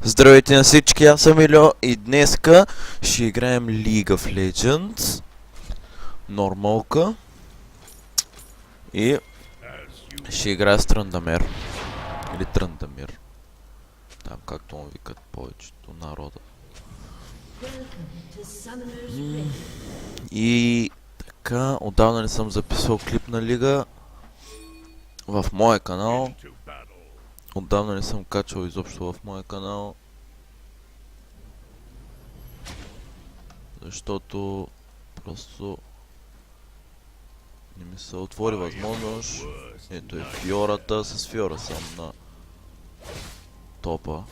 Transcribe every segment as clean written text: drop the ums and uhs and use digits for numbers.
Здравейте на всички, аз съм Илио и днеска ще играем League of Legends нормалка и ще играя с Трандамер или Трандамир, там както му викат повечето народа. И така, отдавна не съм записвал клип на Лига в моя канал. Отдавна не съм качвал изобщо в моя канал, защото просто не ми се отвори възможност. Ето е Фиората, с Фиора съм на топа.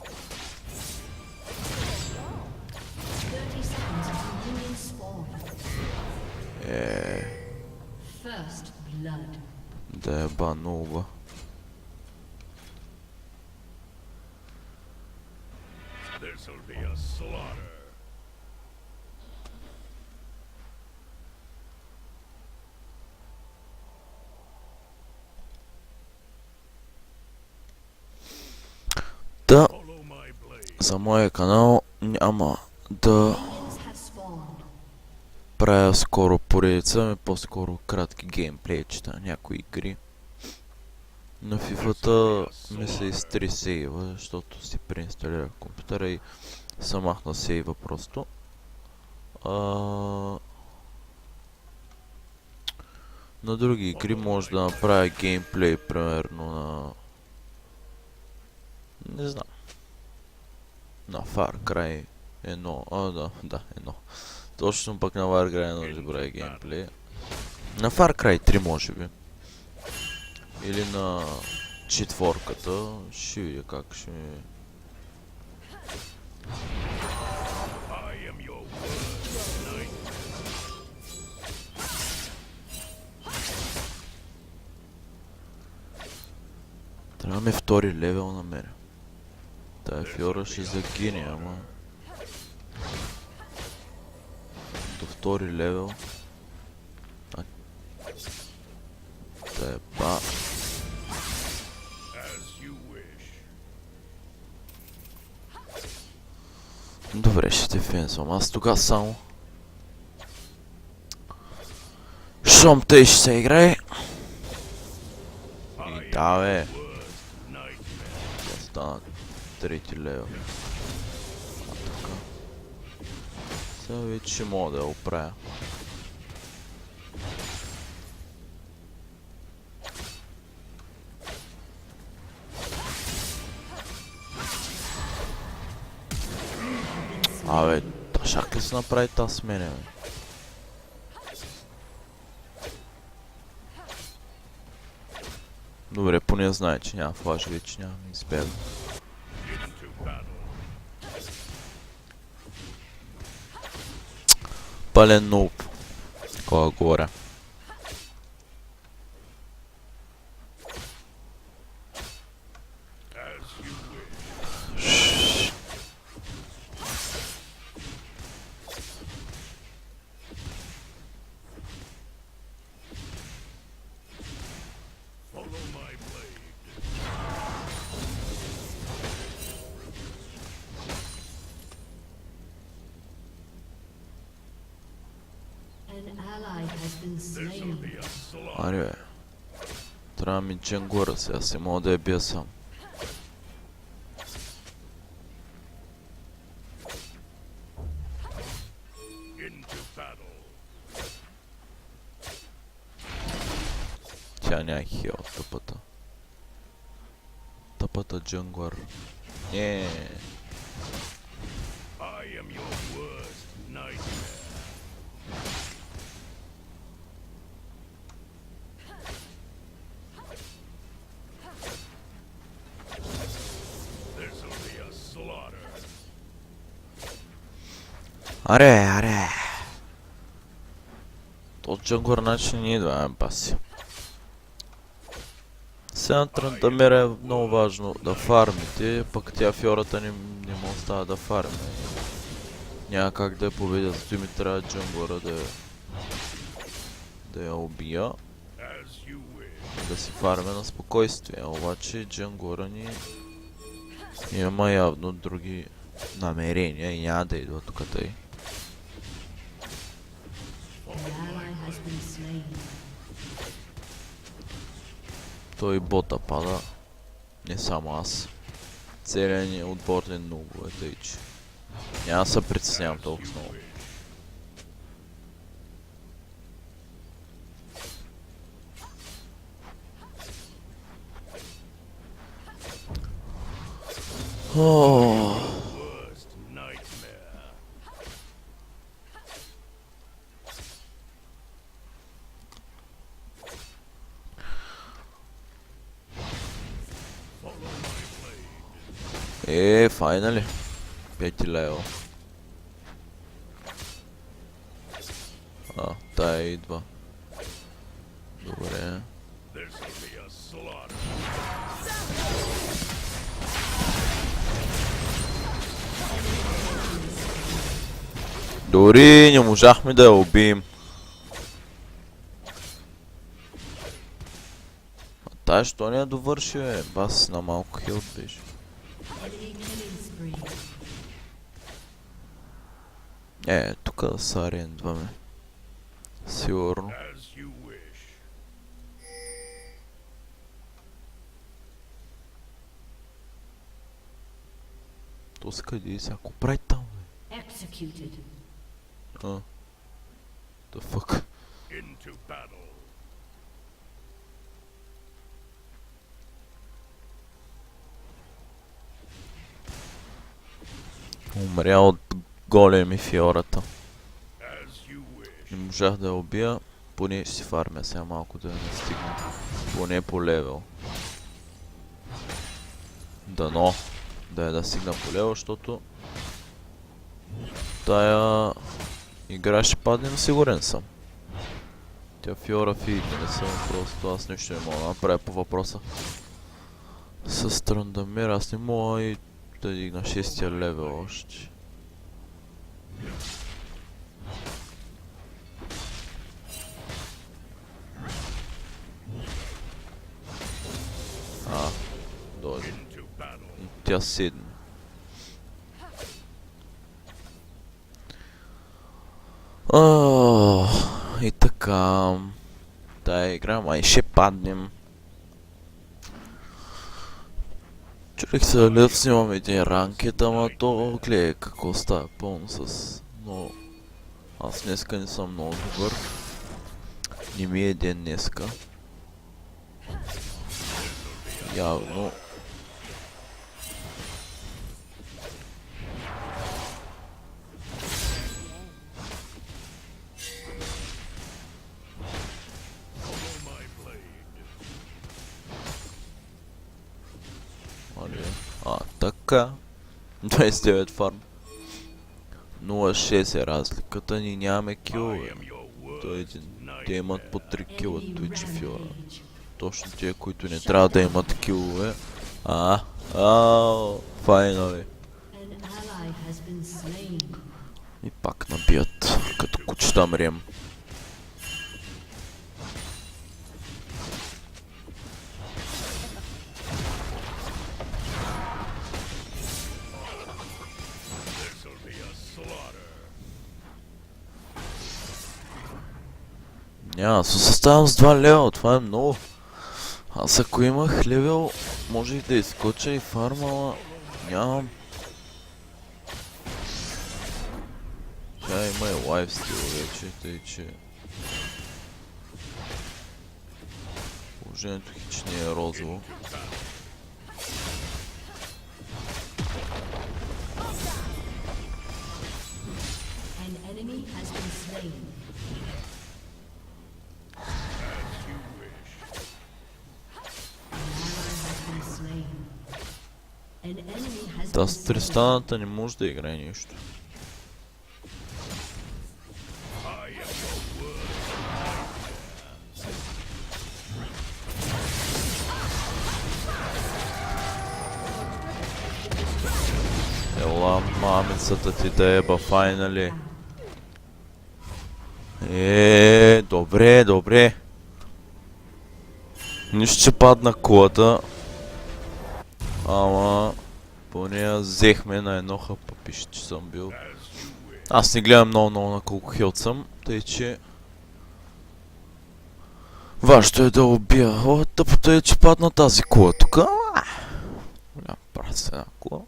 Да е банува. This'll be a slaughter. Да, Follow my blade. за моя канал няма да правя скоро поредица, ами по-скоро кратки геймплейчета, някои игри. На FIFA-та ми се изтри сейва, защото си преинсталирах компютъра и съм махнал сейва просто. На други игри може да направя геймплей, примерно на... не знам. На Far Cry 1, едно. Точно пък на Far Cry 1 ще правя геймплей. На Far Cry 3 може би. Или на четворката, ще видя как ще ми... I am your worst nightmare. Трябва ми втори левел намеря. Тая Фиора ще загине, ама... до втори левел... Тая ба... As you wish. Добре, ще те фенсвам. Аз тога само... Шом тъй ще се играе. И да, бе. Worst nightmare. Да стана трети левел. А така. Сега вече ще мога да я оправя. Абе, шак ли се направи тази с мене, бе? Добре, поне знае, че няма флаш, вече няма да избега. Into battle. Пълен нуп. Такова горе. As you wish. Follow my blade. An ally has been This'll slain. be a slaughter. Аре, бе. Трябва ми джангура сега, си мога да я бия сам. Into battle. Тя няма хил, тъпата. Тъпата джангуар. Не. I am your worst nightmare. This'll be a slaughter. Аре. Този джангуар начин не идва, баси. Сега на Трандамер е много важно да фармите, пък тя Фиората не му остава да фарми. Няма как да я победя, зато ми трябва джангуара да я убия. As you wish. Да си фарме на спокойствие, обаче джангуара ни Има явно други намерения и няма да идва тук тъй. An ally has been slain. Той бота пада. Не само аз. Целият ни отбор е много е тъй, че няма да се притеснявам толкова много. Worst nightmare. Файнали. 5 лева. Тая идва. Добре. This'll be a slaughter. Дори не можахме да я убием. Тая що не я довърши, бе? Бас на малко хилт беше. Enemy killing spree. Тука са арендваме. Сигурно. As you wish. То са къде сега? Ако прави там, Executed. бе? The fuck? Into battle. Умря от големи фиората. As you wish. Не можах да я убия. Поне ще си фармя сега малко да я настигна. Поне по левел. Дано да я достигна по левел, защото тая игра ще падне, сигурен съм. Тя фиора фиите не съм, просто аз нищо не мога да направя по въпроса. С Трандамир аз не мога и да дигна 6-я левел още. Дойде. Into battle. Тя седне. И така. Тая игра май ще паднем. Чудих се дали да взимам един ранкет, ама то гледай какво става пълно с... Но... Аз днеска не съм много добър. Не ми е ден днеска. Явно. Follow my blade. Така. 29 фарм. 0.6 е разликата, ние нямаме I килове. am your Той worst те имат по nightmare. 3 кила Enemy Twitch и Фиора. rampage. Точно тия, които не трябва да имат килове. Файнали. An ally has been slain. И пак набият, като кучета мрем. This'll be a slaughter. Няма, се съставам с 2 лева, това е много. Аз ако имах левел, можех да изкоча и фарма, ама нямам. Тя има и лайфстил вече, тъй че... Положението хич не е розово. An enemy has been slain. As you wish. An ally has been slain. An enemy has Та been с slain. Тристаната не може да играе нищо. I am your worst Ела мамицата ти да еба, файнали. Добре, добре. Нищо, че падна кулата. Ама... Поне взехме на едно хъпа, пише, че съм бил. As you wish. Аз не гледам много на колко хилт съм, тъй че... Важното е да убия. О, тъпото е, че падна тази кула тук. Голям брат с една кула.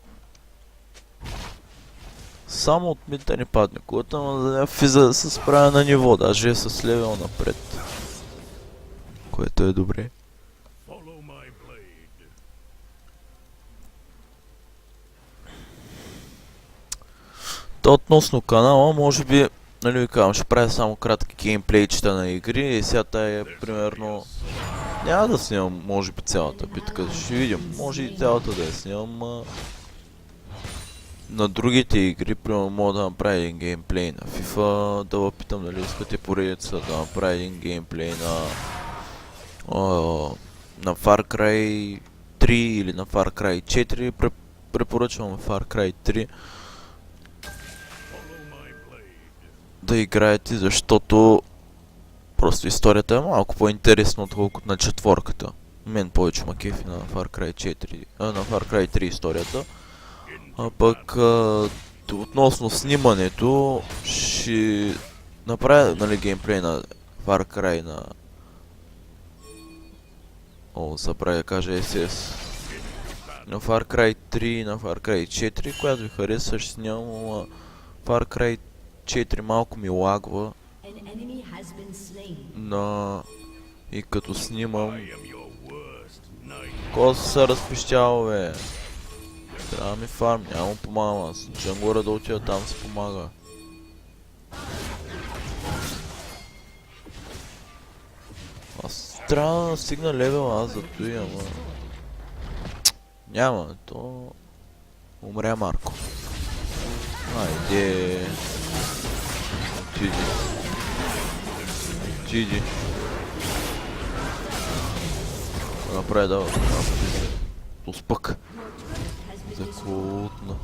Само от мид да не падне кулата, но да не физа да се справя на ниво, даже е с левел напред. Което е добре. Follow my blade. То относно канала, може би, нали ви казвам, ще правя само кратки геймплейчета на игри и сега тая примерно... Няма да снимам, може би, цялата битка, ще видим, може и цялата да я снимам, на другите игри, примерно мога да направя един геймплей на FIFA, да въпитам дали искате поредица, да направя един геймплей на Far Cry 3 или на Far Cry 4, препоръчвам Far Cry 3 Follow my blade. да играете, защото просто историята е малко по-интересна, отколкото на четворката. Мен повече ма кефи на Far Cry 4, на Far Cry 3 историята. А пък относно снимането, ще направя, нали, геймплей на Far Cry на... О, забравя да кажа SS. На Far Cry 3 и на Far Cry 4, която ви хареса, ще снимам, ама Far Cry 4 малко ми лагва An enemy has been slain. на... И като снимам... I am your worst nightmare. Коса се разпищява, бе. Трябва да ми фарм, няма му помагам аз. Джангора да отида там се помага. Аз трябва да стигна левел аз за той, ама... Няма, то... Умря Марко. Айде... Отиди. Отиди. Направи да... Успък. За култна.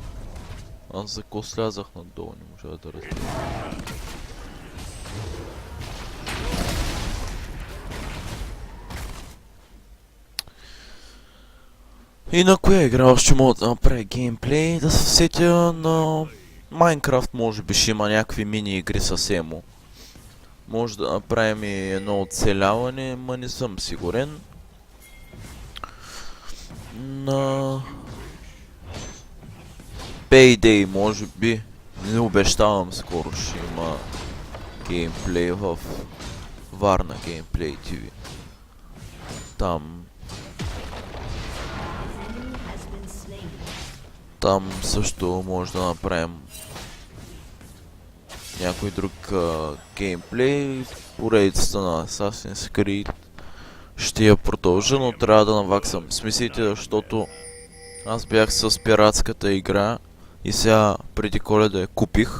Аз за ко слязах надолу, не можа да разбера. И на коя игра още мога да направя геймплей, да се сетя на... Майнкрафт може би ще има някакви мини игри с емо. Може да направим и едно оцеляване, ма не съм сигурен. На... Payday може би. Не обещавам, скоро ще има геймплей в Варна Геймплей TV. Там... Enemy has been slain. Там също може да направим някой друг геймплей. Поредицата на Assassin's Creed ще я продължа, но трябва да наваксам смислите, защото аз бях с пиратската игра и сега преди Коледа я купих.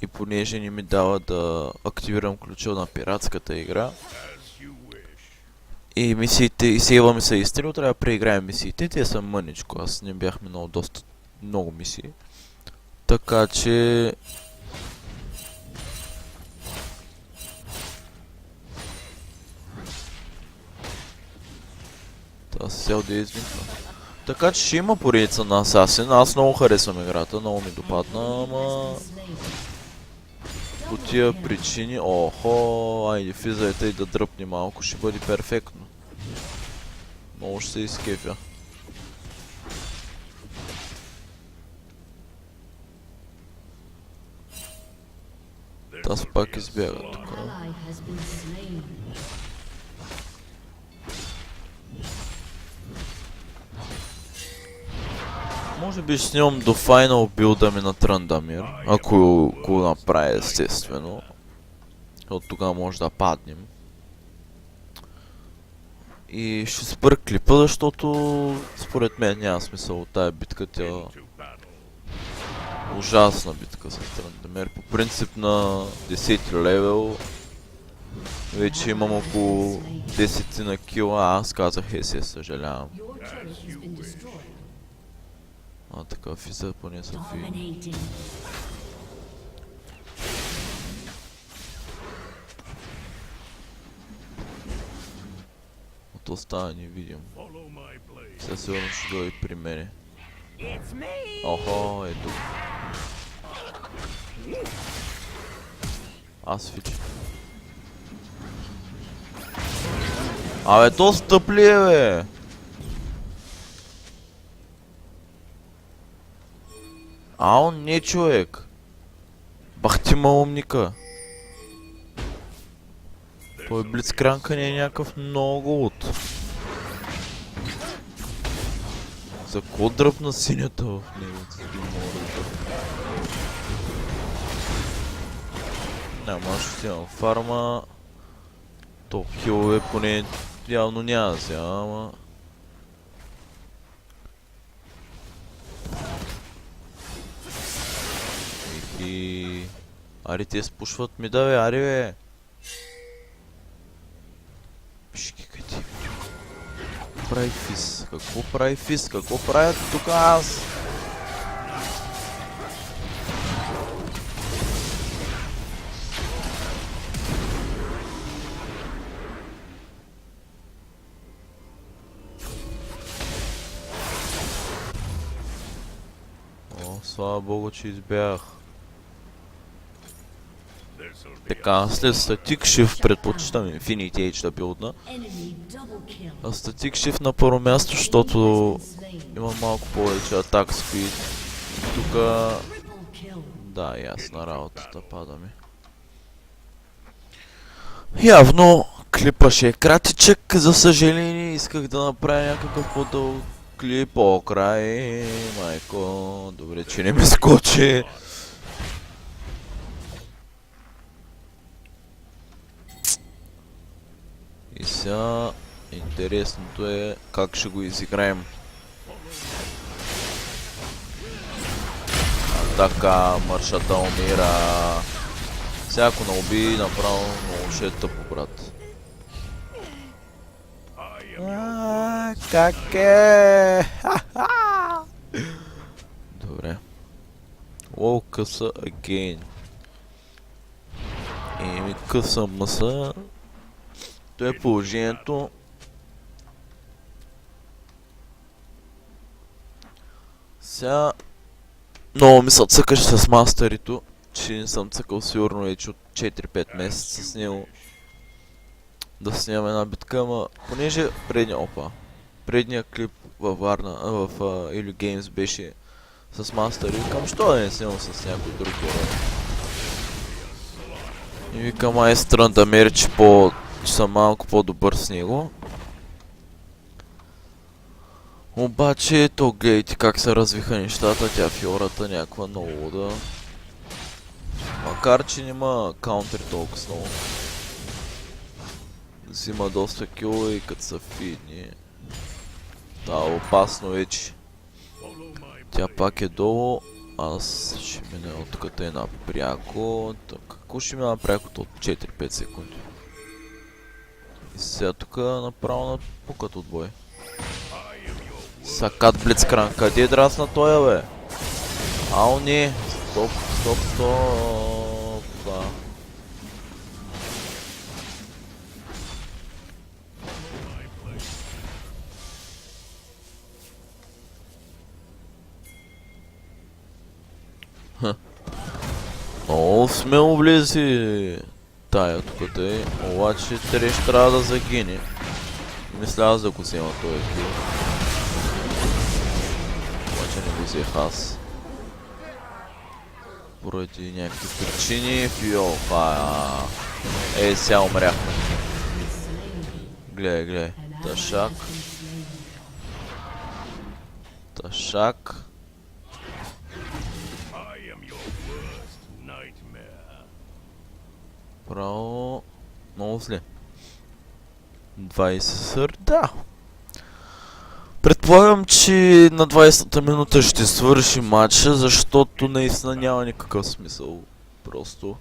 И понеже не ми дава да активирам ключа на пиратската игра As you wish. и мисиите, и сейва ми се изстрел, трябва да преиграем мисиите. Те са мъничко, аз не бях минал доста много мисии. Така че... Аз сел да измисля. Така че ще има поредица на Асасин. Аз много харесвам играта, много ми допадна, ама... Slain. По тия причини... Охо, айде физайте и да дръпне малко, ще бъде перфектно. Много ще се изкефя. Аз пак избяга тук. Ally has been slain. Може би ще снимам до финал билда ми на Трандамир, ако го направя естествено. От тогава може да паднем. И ще спра клипа, защото според мен няма смисъл от тая битка, тя To battle. ужасна битка с Трандамир. По принцип на 10 левел вече имам около 10 на кила, аз казах се съжалявам. Your turret has been destroyed. А така физа поне са фи. Dominating. От остава не видим. Follow my blade. Сега сигурно ще дойде при мене. Охо, ето. Аз фич. Абе, то стъпли е, бе! Ао, не, човек! Бах ти малумника! Той блицкранка не е някакъв много от. За ко дръпна синята в него? Няма, ще имам фарма. То хилове поне явно няма сега, ама... И... Ари, те спушват ми, да, бе, ари, бе! Пишки, къде ти, бе? Прави фис? Какво прави фис? Какво правят тук аз? О, слава богу, че избях. This'll be Така, след Static Shift предпочитам Infinity Age да билдна. Enemy double kill. А Static Shift на първо място, защото Has been slain. има малко повече атак спид. Тука... Triple kill. Да, ясна работата, пада ми. Явно клипа ще е кратичък, за съжаление исках да направя някакъв по-дълг клип. О, край, майко, добре, че не ми скочи. И сега интересното е как ще го изиграем. Така, мършата умира. Всяко на уби направо много ще е тъпо, брат. I am Как е? Добре. Лоу къса again. Еми къса мъса. То е положението. Сега много ми се цъкаш с мастерито, че не съм цъкал сигурно вече от 4-5 месеца с него. Да снимам една битка, ама понеже предния клип във Варна, в Illu Games беше с мастер и викам, що да не снимам с някой друг герой. И викам, ай странно да мери, че съм малко по-добър с него. Обаче, то гледайте как се развиха нещата, тя Фиората някаква много луда. Макар че няма каунтери толкова много. Взима доста килове и като са фидни. Да, опасно вече. follow my Тя пак е долу. Аз ще мина от тук е напряко. Какво ще мина напрякото от 4-5 секунди? И сега тук направо на пукът отбой. Сакат Блицкранк, къде е драсна той, бе? Ау, не! Стоп, стоп, стоп! Да. Много смело влезе тая тук тъй, обаче Треш трябва да загине. Мисля аз да го взема този кил. Обаче не го взех аз. Поради някакви причини, Ей, сега умрях. Гледай, гледай. Ташак. Ташак. I am your worst nightmare. Право... Много зле. 20 сър... Да. Предполагам, че на 20-та минута ще свърши матча, защото наистина няма никакъв смисъл. Просто...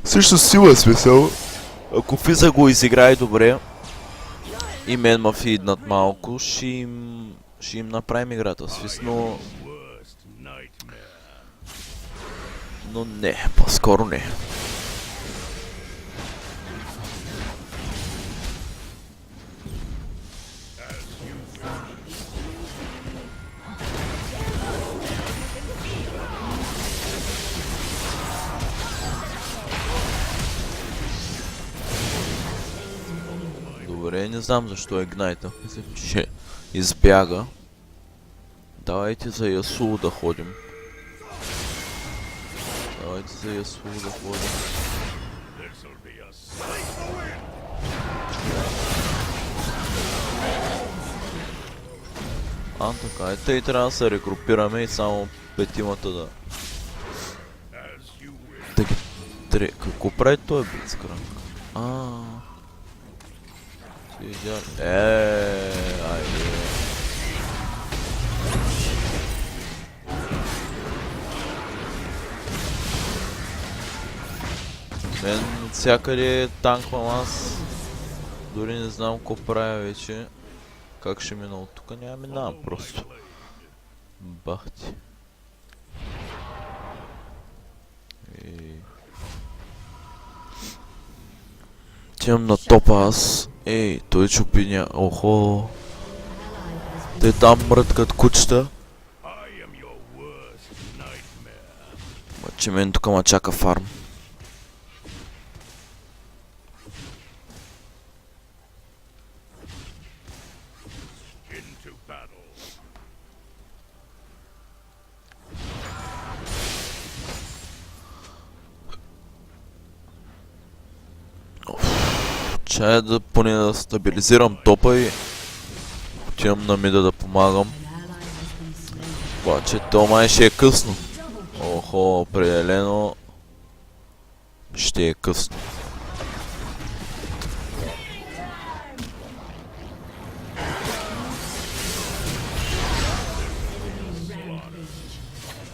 Също сила смисъл. Ако Физа го изиграе добре и мен ма фиднат малко, ще им направим играта с Физ, но... Worst nightmare. Но не, по-скоро не. Добре, не знам защо е гнайта. Мисля, че избяга. Давайте за Ясул да ходим. Давайте за Ясул да ходим. This'll be a sight to win. Така, тъй трябва да се регрупираме и само петимата да... As you wish. Да ги... Какво прави той Блицкранк? Ти видя ли? Айде. Мен всякъде танквам аз. Дори не знам какво правя вече. Как ще мина от тук? Няма минавам просто. Бах ти. Тям на топа аз. Ей, той чупиня. Охо. Те там мръткат кучета. I am your worst nightmare. Че мен тук ма чака фарм. Into battle. Чая да поне да стабилизирам топа и отивам на мида да помагам. Обаче то май ще е късно. Охо, определено ще е късно.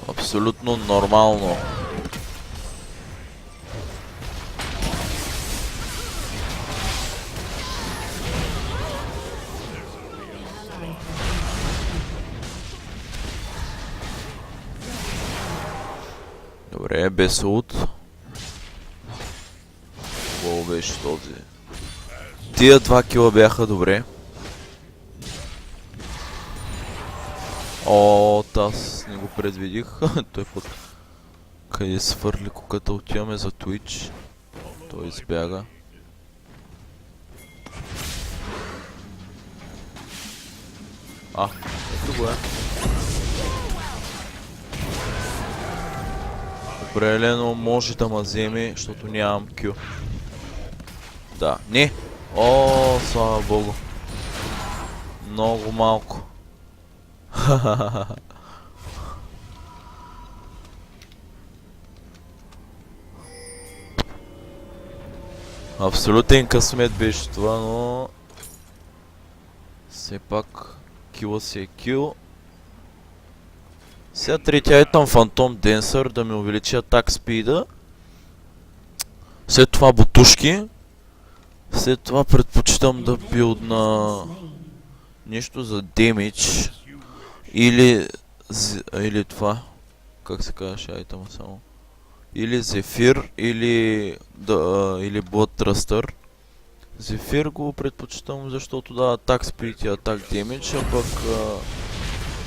Абсолютно нормално. Добре, без ут. Какво беше този? Тия 2 кила бяха добре. Аз не го предвидих. Той пък къде свърли, когато отиваме за Twitch. Той избяга. Ето го е. Определено може да ма вземе, защото нямам Q. Да, не! Слава богу. Много малко. Абсолютен късмет беше това, но... Все пак... Кила си е кил. Сега третия айтъм Фантом Денсър да ми увеличи атак спида. След това бутушки. След това предпочитам да билдна нещо за демидж. Или това. Как се казваше айтъма само? Или Зефир, или Blood Thruster. Зефир го предпочитам, защото дава атак спид и атак демидж, а пък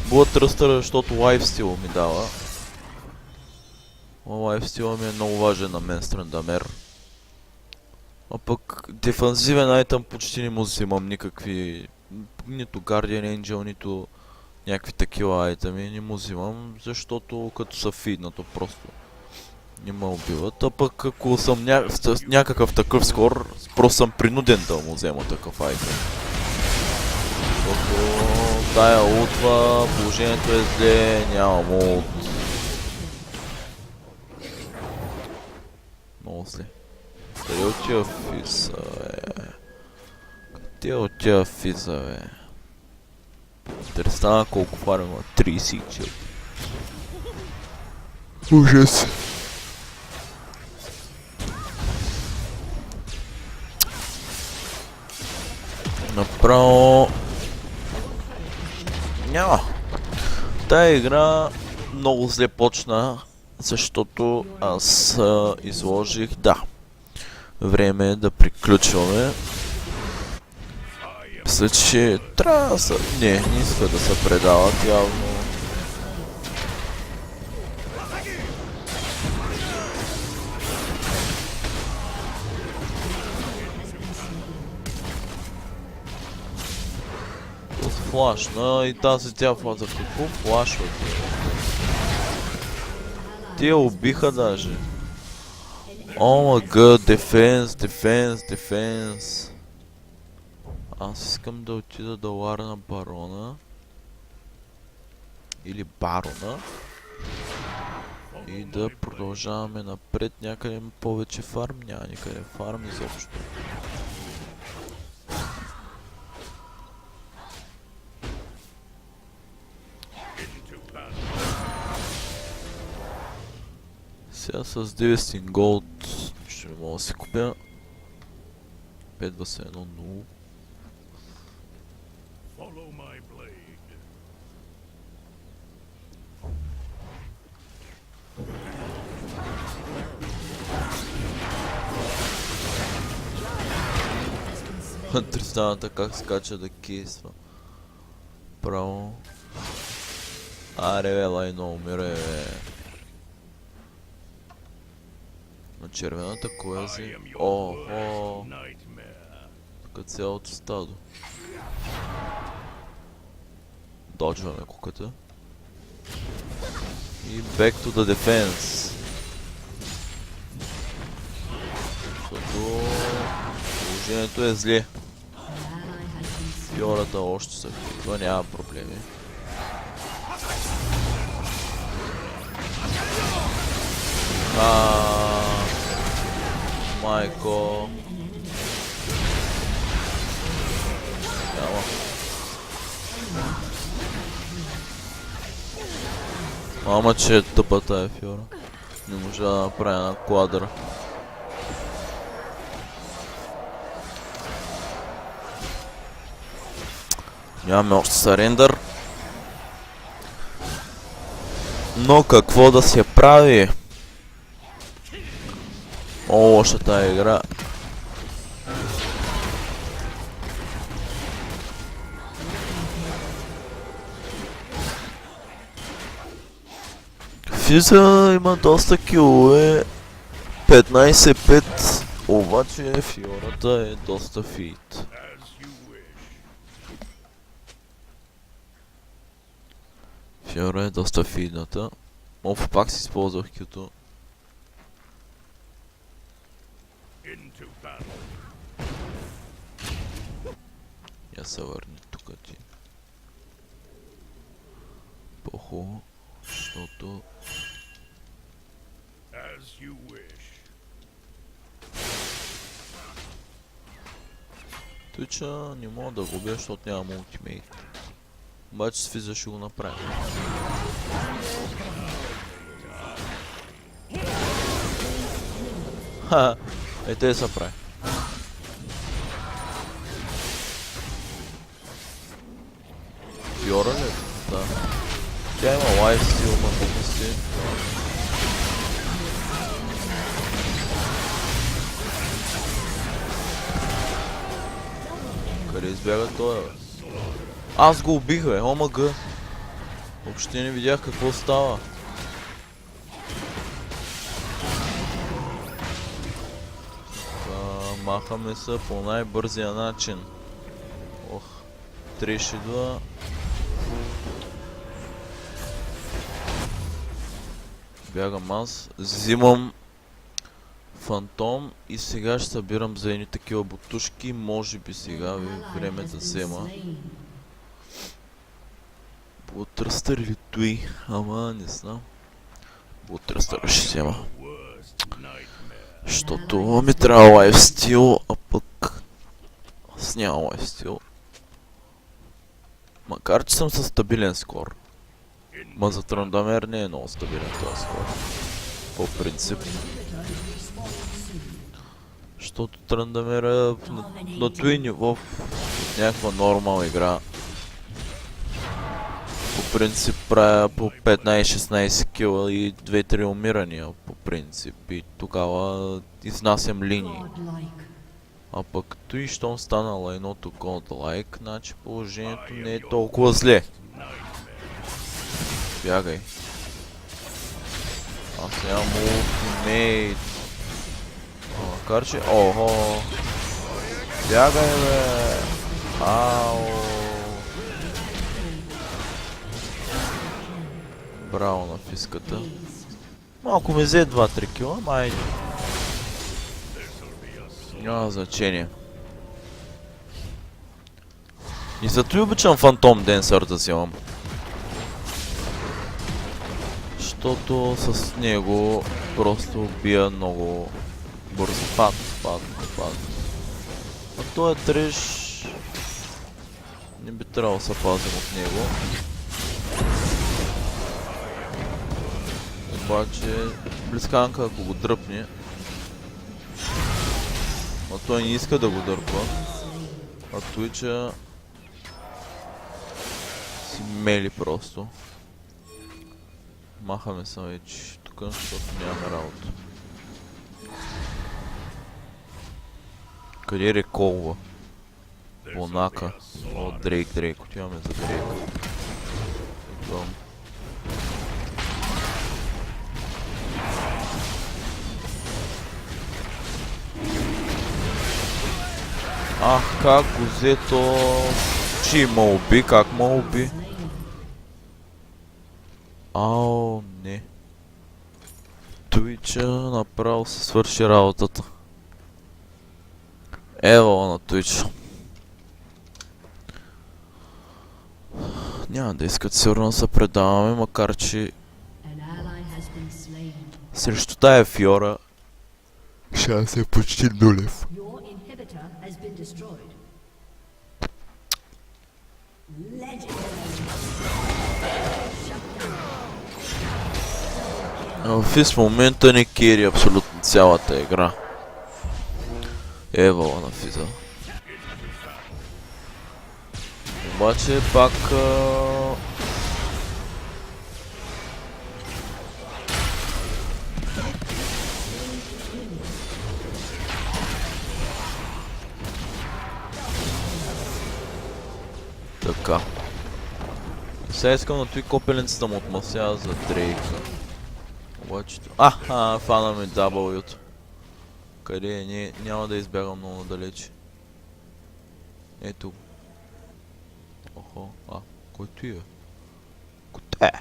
Blood Thruster, защото лайфстил ми дава. Лайфстила ми е много важен на мен Страндамер. А пък дефанзивен айтъм почти не му взимам никакви... Нито Guardian Angel, нито някакви такива айтъми не му взимам, защото като са фиднато просто не ме убиват. А пък ако съм някакъв такъв скор, просто съм принуден да му взема такъв айтъм. Защото тая ултва, положението е зле, нямам улт. Много зле. Къде отива физа, бе? Къде отива физа, бе? Интересна колко фарм има? 34. Ужас. Направо... Няма. Тая игра много зле почна, защото аз изложих да. Време е да приключваме. Мисля, че трябва да са... Не иска да се предават явно. флашна и тази тя за какво флашва? Те убиха даже. О май гад, дефенс. Аз искам да отида да ларна барона. Или барона. И да продължаваме напред. Някъде има повече фарм? Няма никъде фарм изобщо. Сега с 900 голд нищо не мога да си купя. 5 се 1-0. Follow my blade. Тристаната как скача да кейсва. Право. Аре бе, лайно, умирай бе. На червената кое I зи? am your Охо. worst nightmare. Тук цялото стадо. Доджваме куката. И back to the defense. Защото положението е зле. Фиората още са фигва, няма проблеми. Майко. Няма. Мама, че е тъпа тая фиора. Не може да направи една квадра. Нямаме още сарендър. Но какво да се прави? О, лоша тая игра. Физа има доста килове. 15-5. Обаче фиората е доста фит. As you wish. Фиора е доста фидната. Оф, пак си използвах кюто. Into battle. Я се върни тук ти. По-хубаво, защото... As you wish. Тъча не мога да го бия, защото нямам ултимейт. Обаче с физа ще го направим. Ха, те са прави. Фиора ли? Да. Тя има лайфстил, мъкъмности. Къде избяга той, бе? Аз го убих, бе, омг. Въобще не видях какво става. Махаме се по най-бързия начин. Ох, 3-2. Бягам аз, взимам фантом и сега ще събирам за едни такива бутушки. Може би сега време да взема Блутръстър или той, ама не знам. Блутръстър ще взема. Worst nightmare. Защото ми трябва лайфстил, а пък аз нямам лайфстил. Макар че съм със стабилен скор. Ма за Трандамер не е много стабилен този скор. По принцип. Защото Трандамера на този ниво в някаква нормал игра. По принцип правя по 15-16 кила и 2-3 умирания по принцип. И тогава изнасям линии. А пък той, щом станала едното godlike, значи положението не е толкова зле. Бягай. Аз нямам ултимейт. Макар че... Охо! Бягай, бе! Ау! Браво на фиската. Малко ми взе 2-3 кила, май. Няма значение. И зато и обичам Фантом Денсър да вземам. Защото с него просто бия много бързо. Пад. А той е треш. Не би трябвало да се пазим от него. Обаче близканка ако го дръпне. А той не иска да го дърпа. А Твича си мели просто. Махаме се вече тук, защото нямаме работа. Къде е реколва? Бонака. О, Дрейк. Отиваме за Дрейк. Идвам. Ах, как го взе то... Чи ма уби, как ма уби? Ао, не. Твича направо се свърши работата. Ево на Твича. Няма да искат сигурно да се предаваме, макар че... Срещу тая Фиора... Шанс е почти нулев. В момента не кери абсолютно цялата игра. Ева на Физа. Обаче пак... Така. Сега искам на той копеленцата му отмъсява за Дрейка. Обаче... фанаме W-то. Къде е? Няма да избягам много далече. Ето. Охо, кой ти е? Коте?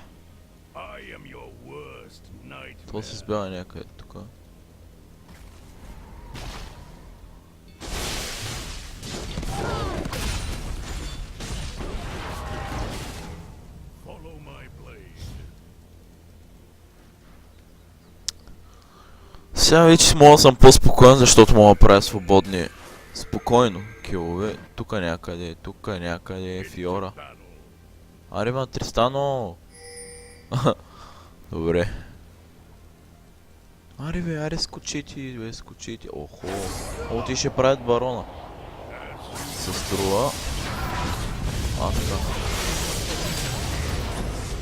Това се сбяга някъде тука. Сега вече мога да съм по-спокоен, защото мога да правя свободни, спокойно килове. Тука някъде е Фиора. Аре ма, Тристано! Добре. Аре скочите. Охо. Ти ще правят барона. Се струва. Така.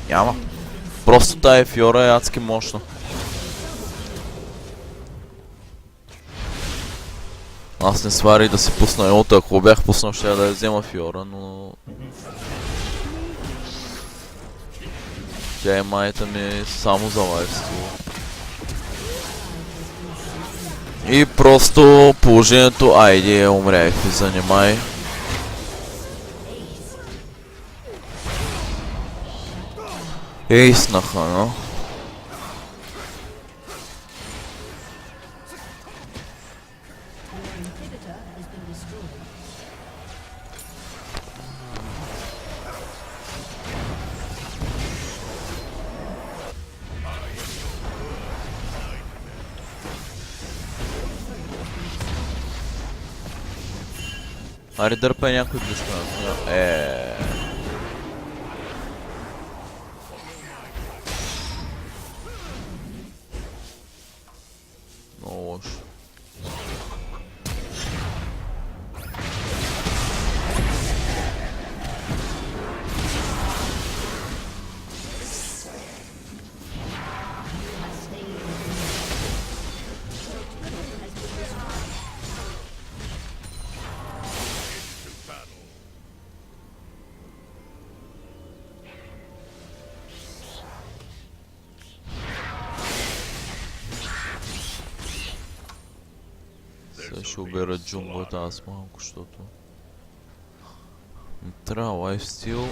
Няма. Просто тая Фиора е адски мощна. Аз не сварих да си пусна елта, ако бях пуснал ще да я взема Фиора, но... Тя е майта ми само за лайфстил. И просто положението... Айде, умрях ви, занимай. Ейснаха, но... Аре дърпай някой близко на... Много лошо. Сега ще обера джунглата аз малко, защото... Трябва лайфстил.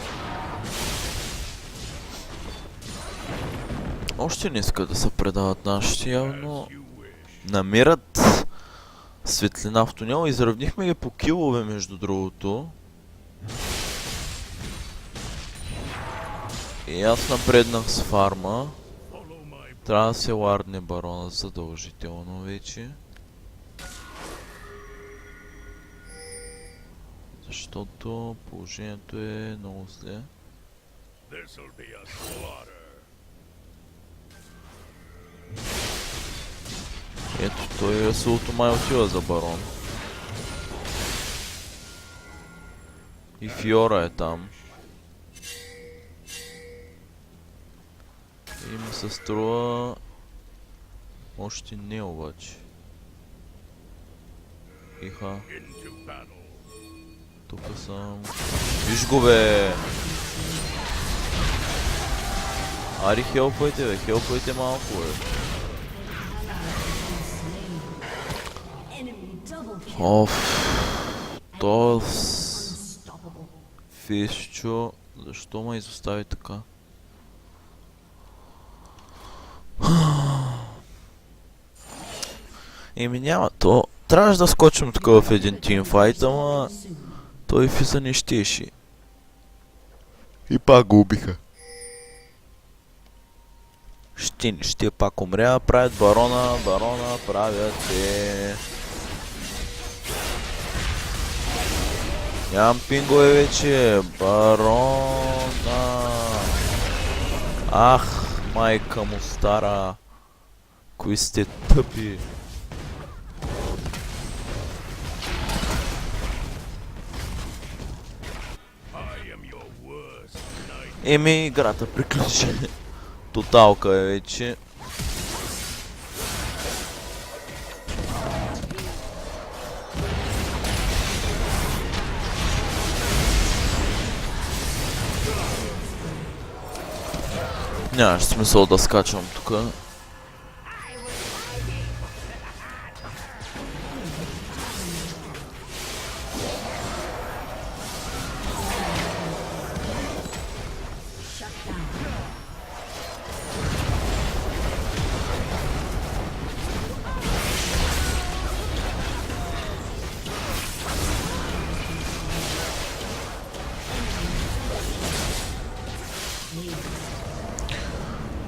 Още не искат да се предават нашите, явно You wish. намират светлина в тунела. Изравнихме ги по килове, между другото. И аз напреднах с фарма. Follow my Трябва да се лардне барона задължително вече. Защото положението е много зле. This'll be a slaughter. Ето той Асулто май отива за барон. И Фиора е там. И ми се струва... Още не обаче. Иха, Into battle. тук съм... Виж го бе! Ари, хелпайте бе, хелпайте малко бе. Enemy double kill. Оф... То... Unstoppable. Фишчо... Защо ме изостави така? Еми няма, то... Трябваше да скочим тук в един тимфайт, ама... Soon. Той Фиса не щеше. И пак го убиха. Ще пак умря, правят барона, правят се. Нямам пингове вече, барона. Ах, майка му стара. Кои сте тъпи. I am your worst nightmare. Еми, играта приключи. Тоталка е вече. Нямаше смисъл да скачам тука.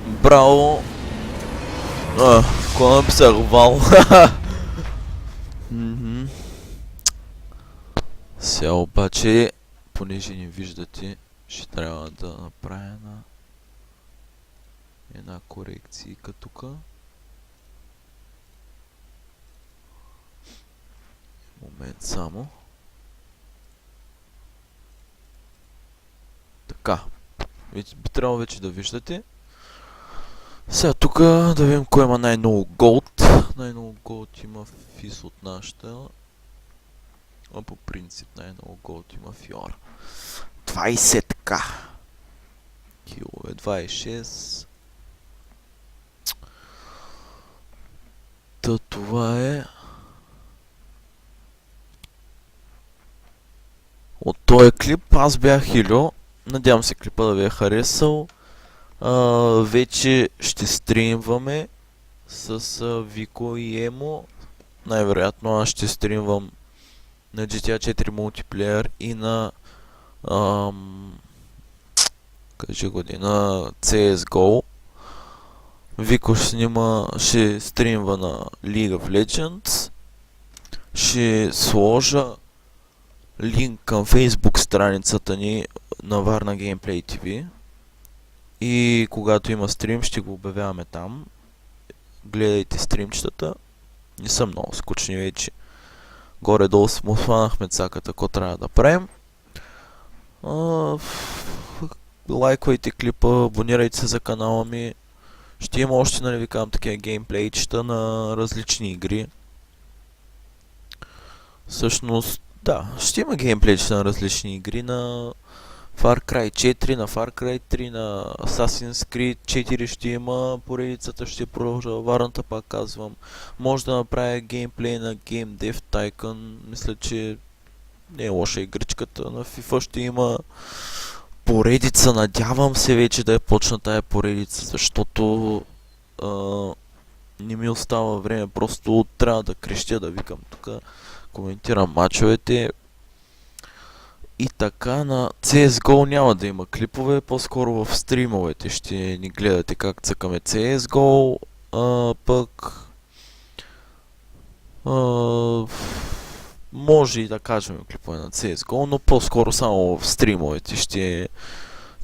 Браво! Кой написах Вал? Мгм. Сега обаче, понеже не виждате, ще трябва да направя една корекцийка тука. Момент само. Така. Би трябвало вече да виждате. Сега тук да видим кой има най-много голд. Най-много голд има Фис от нашата. А по принцип най-много голд има Фиора. 20к. Килове 26. Та това е. От този клип аз бях Хилио. Надявам се клипа да ви е харесал. Вече ще стримваме с Вико и Емо. Най-вероятно аз ще стримвам на GTA 4 мултиплеер и на кажи година CSGO. Вико ще стримва на League of Legends. Ще сложа линк към Facebook страницата ни на Варна Gameplay TV. И когато има стрим, ще го обявяваме там. Гледайте стримчетата. Не са много скучни вече. Горе-долу му хванахме цаката, какво трябва да правим. Лайквайте клипа, абонирайте се за канала ми. Ще има още, нали ви казвам, такива геймплейчета на различни игри. Всъщност, да, ще има геймплейчета на различни игри на Far Cry 4, на Far Cry 3, на Assassin's Creed 4 ще има, поредицата ще продължа, варната пак казвам. Може да направя геймплей на Game Dev Tycoon, мисля, че не е лоша игричката, на FIFA ще има. поредица, надявам се вече да е почна тая поредица, защото не ми остава време, просто трябва да крещя, да викам тук, коментирам мачовете. И така, на CSGO няма да има клипове, по-скоро в стримовете ще ни гледате как цъкаме CSGO, пък може и да кажем клипове на CSGO, но по-скоро само в стримовете ще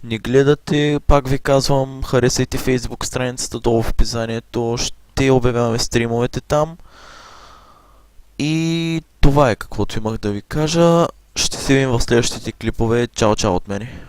ни гледате. Пак ви казвам, харесайте Facebook страницата долу в описанието, ще обявяваме стримовете там. И това е каквото имах да ви кажа. Ще се видим в следващите клипове. Чао, чао от мене.